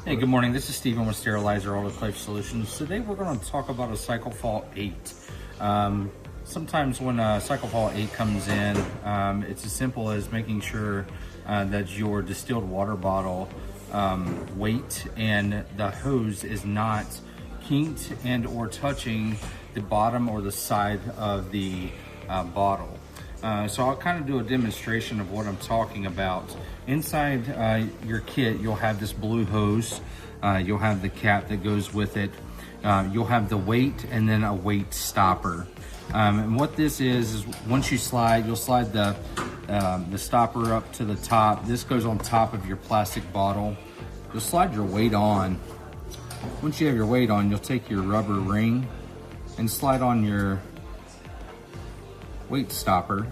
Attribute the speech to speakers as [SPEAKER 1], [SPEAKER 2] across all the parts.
[SPEAKER 1] Hey, good morning. This is Steven with Sterilizer Autoclave Solutions. Today we're going to talk about a cycle fault 8. Sometimes when a cycle fault 8 comes in, it's as simple as making sure that your distilled water bottle weight and the hose is not kinked and or touching the bottom or the side of the bottle. So I'll kind of do a demonstration of what I'm talking about. Inside your kit, you'll have this blue hose. You'll have the cap that goes with it. You'll have the weight and then a weight stopper. And what this is once you slide, you'll slide the stopper up to the top. This goes on top of your plastic bottle. You'll slide your weight on. Once you have your weight on, you'll take your rubber ring and slide on your weight stopper.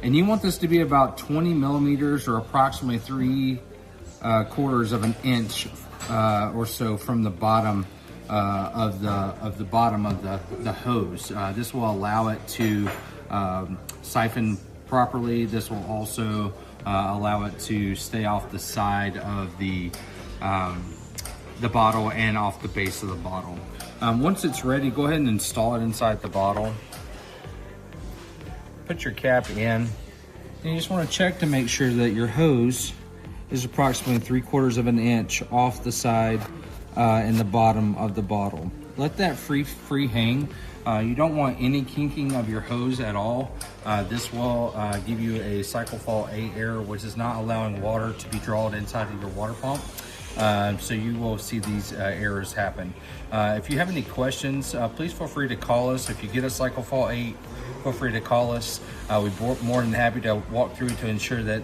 [SPEAKER 1] And you want this to be about 20 millimeters or approximately 3/4 of an inch or so from the bottom of the hose. This will allow it to siphon properly. This will also allow it to stay off the side of the bottle and off the base of the bottle. Once it's ready, go ahead and install it inside the bottle. Put your cap in, and you just want to check to make sure that your hose is approximately 3/4 of an inch off the side and the bottom of the bottle. Let that free hang. You don't want any kinking of your hose at all. This will give you a cycle fault 8 error, which is not allowing water to be drawn inside of your water pump. So you will see these errors happen. If you have any questions, please feel free to call us. If you get a cycle fault 8, feel free to call us. We're more than happy to walk through to ensure that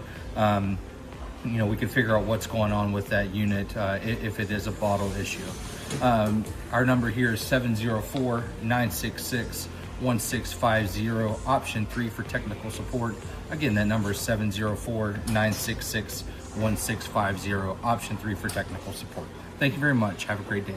[SPEAKER 1] we can figure out what's going on with that unit if it is a bottle issue. Our number here is 704-966-1650, option 3 for technical support. Again, that number is 704-966-1650, option 3 for technical support. Thank you very much. Have a great day.